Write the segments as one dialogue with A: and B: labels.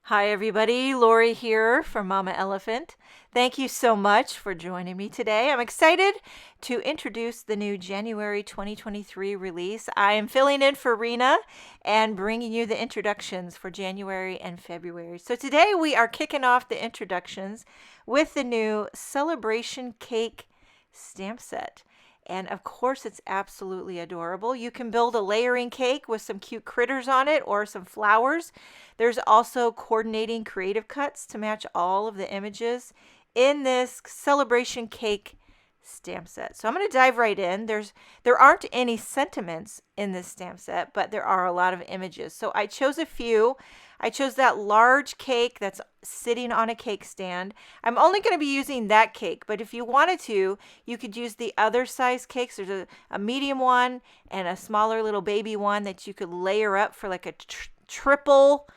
A: Hi, everybody. Lori here from Mama Elephant. Thank you so much for joining me today. I'm excited to introduce the new January 2023 release. I am filling in for Rena and bringing you the introductions for January and February. So today we are kicking off the introductions with the new Celebration Cake stamp set. And of course, it's absolutely adorable. You can build a layering cake with some cute critters on it or some flowers. There's also coordinating creative cuts to match all of the images in this celebration cake stamp set. So I'm going to dive right in. There aren't any sentiments in this stamp set, but there are a lot of images. So I chose a few. I chose that large cake that's sitting on a cake stand. I'm only going to be using that cake, but if you wanted to, you could use the other size cakes. There's a medium one and a smaller little baby one that you could layer up for like a triple,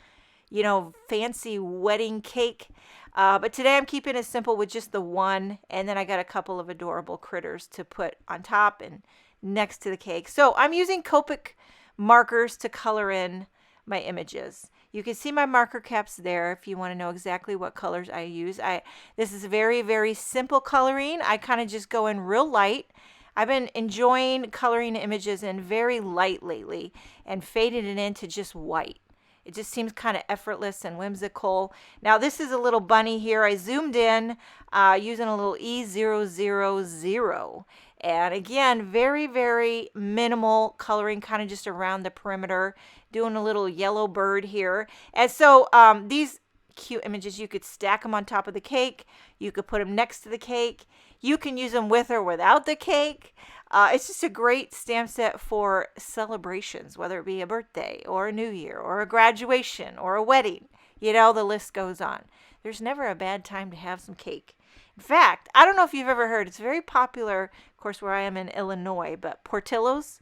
A: fancy wedding cake. But today I'm keeping it simple with just the one, and then I got a couple of adorable critters to put on top and next to the cake. So I'm using Copic markers to color in my images. You can see my marker caps there if you want to know exactly what colors I use. This is very, very simple coloring. I kind of just go in real light. I've been enjoying coloring images in very light lately and fading it into just white. It just seems kind of effortless and whimsical. Now this is a little bunny here. I zoomed in using a little E000. And again, very, very minimal coloring, kind of just around the perimeter, doing a little yellow bird here. And so these cute images, you could stack them on top of the cake. You could put them next to the cake. You can use them with or without the cake. It's just a great stamp set for celebrations, whether it be a birthday or a new year or a graduation or a wedding. The list goes on. There's never a bad time to have some cake. In fact, I don't know if you've ever heard, it's very popular, of course, where I am in Illinois, but Portillo's,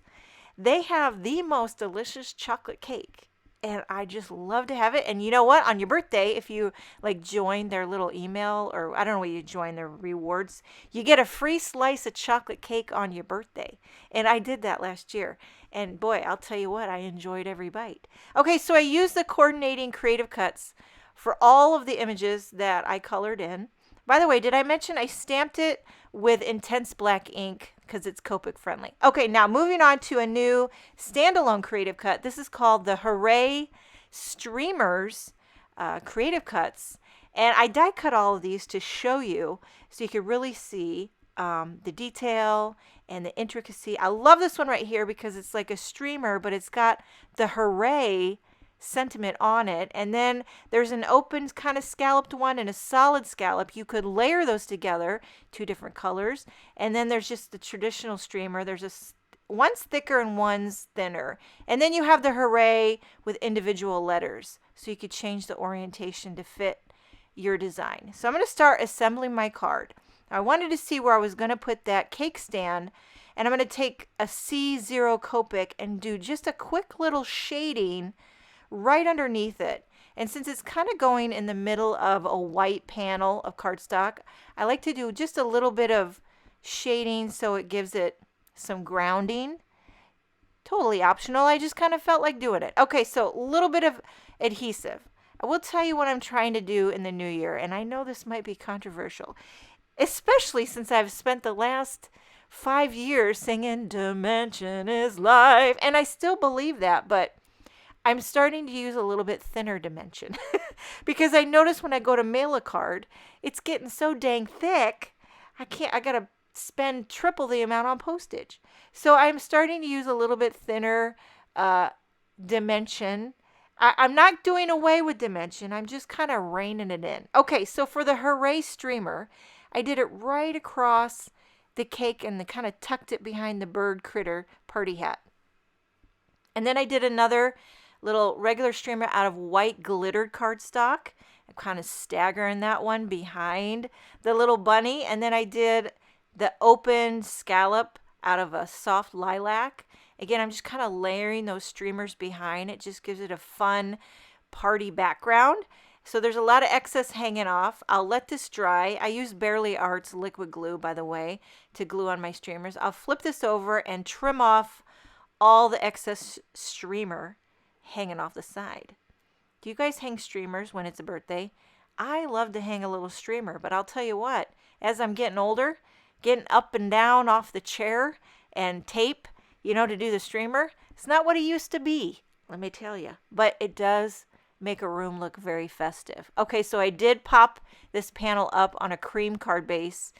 A: they have the most delicious chocolate cake. And I just love to have it. And you know what? On your birthday, if you join their little email, or I don't know what you join, their rewards, you get a free slice of chocolate cake on your birthday. And I did that last year. And boy, I'll tell you what, I enjoyed every bite. Okay, so I used the coordinating creative cuts for all of the images that I colored in. By the way, did I mention I stamped it with intense black ink because it's Copic friendly? Okay, now moving on to a new standalone creative cut. This is called the Hooray Streamers creative cuts. And I die cut all of these to show you so you can really see the detail and the intricacy. I love this one right here because it's like a streamer, but it's got the Hooray sentiment on it, and then there's an open kind of scalloped one and a solid scallop. You could layer those together, two different colors, and then there's just the traditional streamer. There's one's thicker and one's thinner, and then you have the Hooray with individual letters, so you could change the orientation to fit your design. So I'm going to start assembling my card. I wanted to see where I was going to put that cake stand, and I'm going to take a C0 Copic and do just a quick little shading right underneath it. And since it's kind of going in the middle of a white panel of cardstock, I like to do just a little bit of shading so it gives it some grounding. Totally optional. I just kind of felt like doing it. Okay, so a little bit of adhesive. I will tell you what I'm trying to do in the new year, and I know this might be controversial, especially since I've spent the last 5 years singing "Dimension is Life," and I still believe that, but I'm starting to use a little bit thinner dimension because I notice when I go to mail a card, it's getting so dang thick, I gotta spend triple the amount on postage. So I'm starting to use a little bit thinner dimension. I'm not doing away with dimension. I'm just kind of reining it in. Okay, so for the Hooray streamer, I did it right across the cake and kind of tucked it behind the bird critter party hat. And then I did another little regular streamer out of white glittered cardstock. I'm kind of staggering that one behind the little bunny. And then I did the open scallop out of a soft lilac. Again, I'm just kind of layering those streamers behind. It just gives it a fun party background. So there's a lot of excess hanging off. I'll let this dry. I use Barely Arts liquid glue, by the way, to glue on my streamers. I'll flip this over and trim off all the excess streamer hanging off the side. Do you guys hang streamers when it's a birthday? I love to hang a little streamer, but I'll tell you what, as I'm getting older, getting up and down off the chair and tape, to do the streamer, it's not what it used to be, let me tell you. But it does make a room look very festive. Okay, so I did pop this panel up on a cream card base,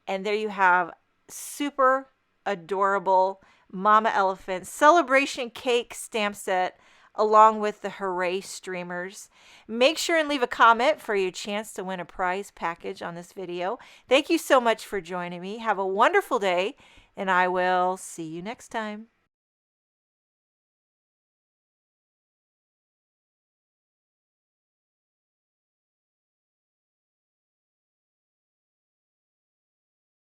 A: and there you have super adorable Mama Elephant celebration cake stamp set along with the Hooray streamers. Make sure and leave a comment for your chance to win a prize package on this video. Thank you so much for joining me. Have a wonderful day, and I will see you next time.